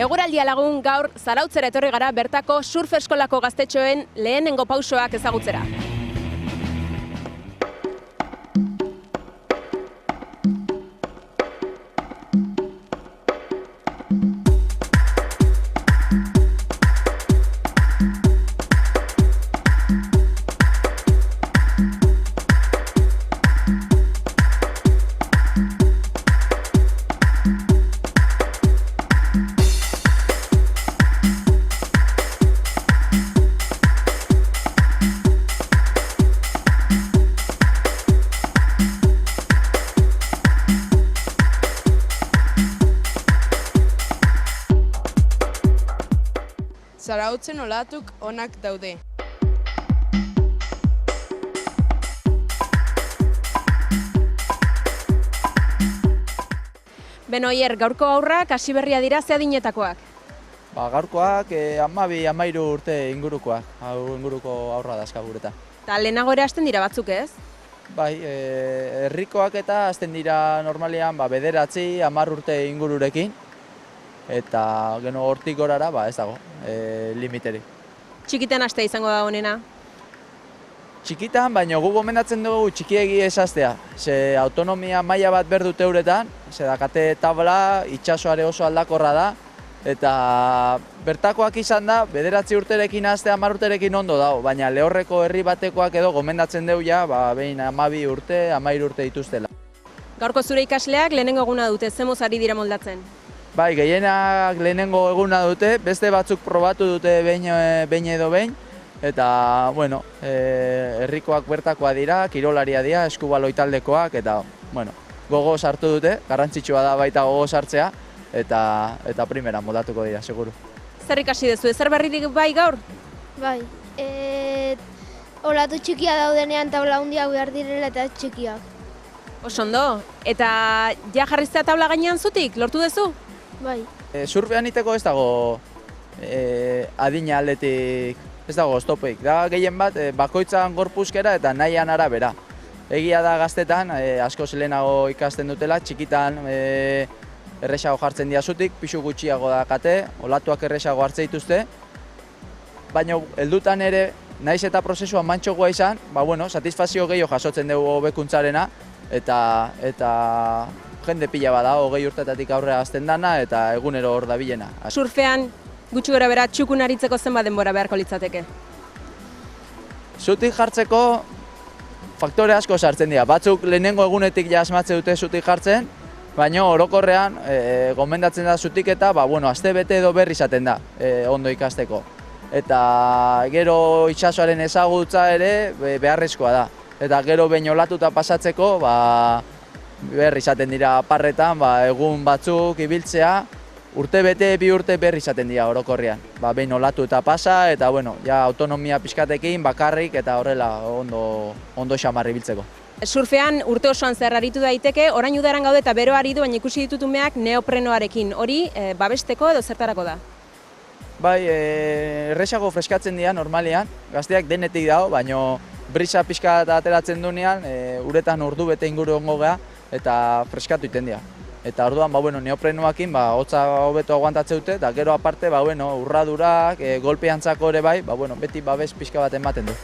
Eguraldia lagun gaur Zarautzera etorri gara bertako surf eskolako gaztetxoen lehenengo pausoak ezagutzera. Zarautzen olatuk onak daude. Benoier, gaurko haurrak hasi berria dira ze adinetakoak? Gaurkoak 12-13 urte ingurukoak, inguruko aurra dazka guretan. Ta lehenago ere hasten dira batzuk, ez? Bai, herrikoak eta hasten dira normalean 9-10 urte ingururekin. Eta gero hortik gorara, ez dago, limiteri. Txikitan hastea izango da honena? Txikitan, baina gu gomendatzen dugu txikiegi ez hastea. Ze autonomia maila bat behar dute uretan, ze dakate tabla, itsasoare oso aldakorra da, eta bertakoak izan da, 9 urterekin hastea 10 urterekin ondo dago, baina lehorreko herri batekoak edo gomendatzen dugu ja, behin 12 urte, 13 urte dituztela. Gaurko zure ikasleak lehenengo eguna dute, zemuz ari dira moldatzen? Bai, gehienak lehenengo eguna dute, beste batzuk probatu dute behin edo behin, eta, bueno, herrikoak bertakoa dira, kirolaria dira, eskubaloi taldekoak, eta, bueno, gogo sartu dute, garrantzitsua da baita gogo sartzea, eta primera moldatuko dira, seguru. Zer ikasi duzu, zer berririk bai gaur? Bai, olatu txikia daudenean tabla handiak behar direla eta txikiak. Oso ondo, eta ja jarriztea tabla gainean zutik, lortu duzu? Bai. Surfean iteko ez dago adina aldetik, ez dago oztopeik. Da gehien bat, bakoitzan gorpuzkera eta nahian arabera. Egia da gaztetan, askoz lehenago ikasten dutela, txikitan erresago jartzen dira zutik, pixu gutxiago dakate, olatuak erresago hartze dituzte. Baina heldutan ere, naiz eta prozesua mantxogoa izan, satisfazio gehiago jasotzen dugu hobekuntzarena, eta jende pila bada, 20 urtetatik aurrera azten dana eta egunero hor dabilena. Surfean gutxi gora bera txukun aritzeko zenbat denbora beharko litzateke? Zutik jartzeko faktore asko sartzen dira. Batzuk lehenengo egunetik ja asmatze dute zutik jartzen, baina orokorrean gomendatzen da zutik eta aste bete edo berri izaten da ondo ikasteko. Eta gero itsasoaren ezagutza ere beharrezkoa da. Eta gero behin olatuta pasatzeko, berri izaten dira parretan, egun batzuk ibiltzea, urte bete, 2 urte berri izaten dira orokorrean. Behin olatu eta pasa, eta autonomia pixkatekin, bakarrik, eta horrela ondo xamarri ibiltzeko. Surfean urte osoan zer aritu daiteke, orain udaran gaude eta bero ari du, baina ikusi ditut umeak neoprenoarekin. Hori babesteko edo zertarako da? Bai, erresago freskatzen dira normalean, gazteak denetik dago, baina brisa pixka ateratzen duenean, uretan ordu bete inguru ongo geha, eta freskatu iten dira. Eta orduan, neoprenoakin, hotza hobeto aguantatze dute, eta gero aparte, urradurak, golpeantzako ere bai, beti babes pixka bat ematen du.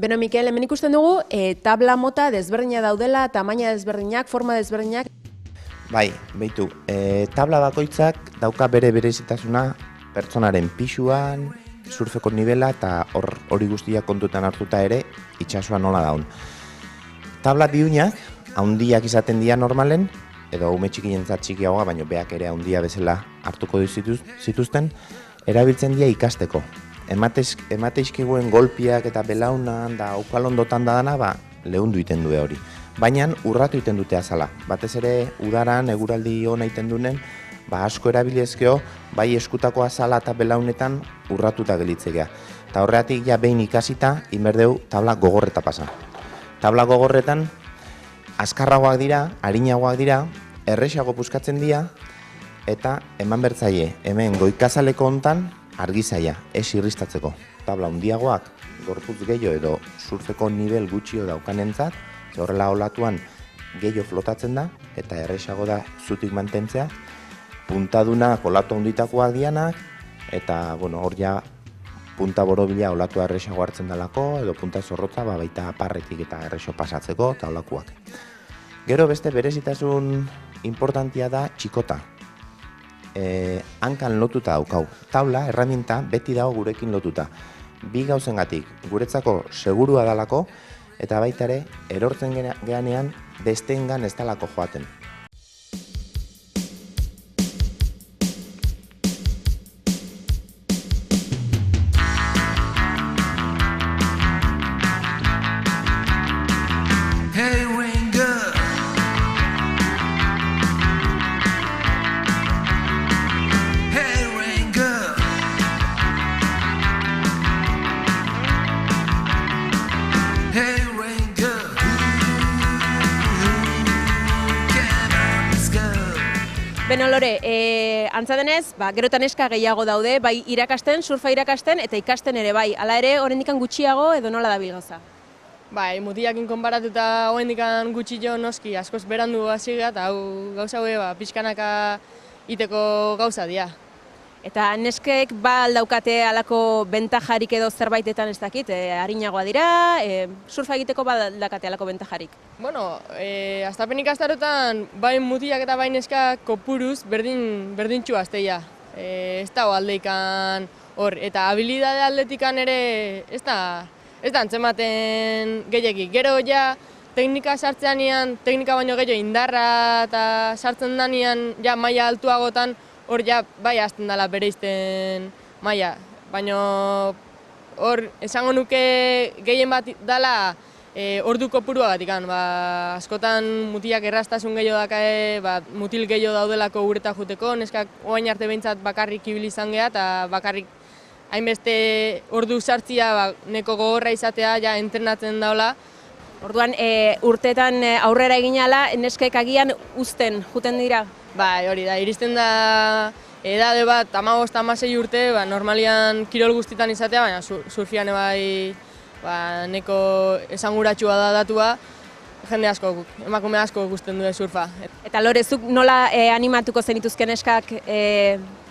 Beno, Mikel, hemen ikusten dugu tabla mota desberdina daudela, tamaina desberdinak, forma desberdinak. Bai, behitu, tabla bakoitzak dauka bere berezitasuna pertsonaren pisuan, surfeko nivela eta hori guztia kontutan hartuta ere itsasoa nola daun. Tabla biunak, handiak izaten dira normalen, edo ume txikientzat txikiagoa, baina beak ere handia bezala hartuko zituzten, erabiltzen dira ikasteko. Emateizkiguen golpiak eta belaunan da aukalondotan dana, lehundu iten du hori. Baina urratu iten dute azala. Batez ere udaran, eguraldi hona iten duen, asko erabilizkeo, bai eskutako azala eta belaunetan urratuta gelitzegea. Eta horregatik ja behin ikasita, inberdeu tabla gogorreta pasa. Tabla gogorretan, azkarragoak dira, arinagoak dira, erresago puskatzen dira, eta eman bertzaile, hemen goikazaleko hontan argizaia, ez irristatzeko. Tabla hundiagoak, gorputz gehiago edo surfeko nivel gutxio daukanentzat, horrela olatuan gehiago flotatzen da, eta erresago da zutik mantentzea, puntadunak olatu handitakoak dianak, eta hor ja punta borobila olatua erresago hartzen dalako, edo punta zorrotza baita aparretik eta erreso pasatzeko, eta olakoak. Gero beste berezitasun importantia da txikota. Hankan lotuta daukau. Taula, erraminta, beti dago gurekin lotuta. Bi gauzengatik, guretzako segurua dalako, eta baita ere, erortzen geanean besteengan ez dalako joaten. Beno Lore, antza denez, gero eta neska gehiago daude, bai irakasten, surfa irakasten eta ikasten ere bai. Hala ere, oraindikan gutxiago edo nola dabil gauza? Bai, mutilakin konparatuta oraindikan gutxillo noski askoz berandu hasi gara, eta hau gauza hau pixkanaka iteko gauza dira. Eta neskek aldaukate alako bentajarik edo zerbaitetan ez dakit, arinagoa dira, surfa egiteko aldakate alako bentajarik? Bueno, astapen ikastarotan, bai mutilak eta bai neskak kopuruz berdintxu azteia. Ez da aldeikan hor, eta habilidade aldetikan ere ez da antzematen gehiagik. Gero ja, teknika sartzean teknika baino gehiago indarra eta sartzen danean ja maila altuagotan, hor ja bai hasten dela bereizten maila, baina hor esango nuke gehien bat dela ordu kopuruagatik. Askotan mutilak erraztasun gehiago dakae, mutil gehiago daudelako ureta juteko, neskak orain arte behintzat bakarrik ibili izan geha eta bakarrik hainbeste ordu sartzia neko gogorra izatea ja entrenatzen daula. Orduan, urteetan aurrera egin ala, neskek agian uzten juten dira? Bai, hori da, iristen da edade bat 15-16 urte, normalian kirol guztitan izatea, baina surfian bai neko esanguratsua da datua, jende asko, emakume asko gusten du surfa. Eta Lore, zuk nola animatuko zenituzke neskak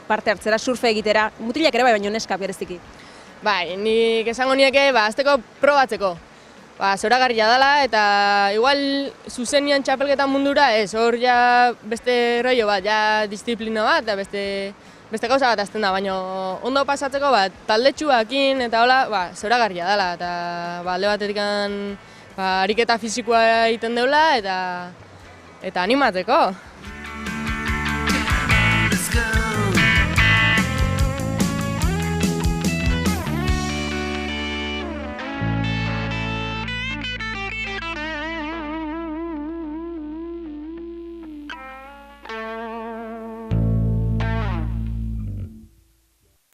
parte hartzera, surfe egitera? Mutilak ere bai, baina neskak bereziki? Bai, nik esango nieke, azteko probatzeko. Zoragarria dela eta igual zuzenian txapelketan mundura ez, hor ja beste rollo bat, ja disiplina bat eta beste gauza bat azten da, baina ondo pasatzeko taldetxuakin eta hola zoragarria dela eta alde batetik ariketa fisikoa egiten deula eta animatzeko.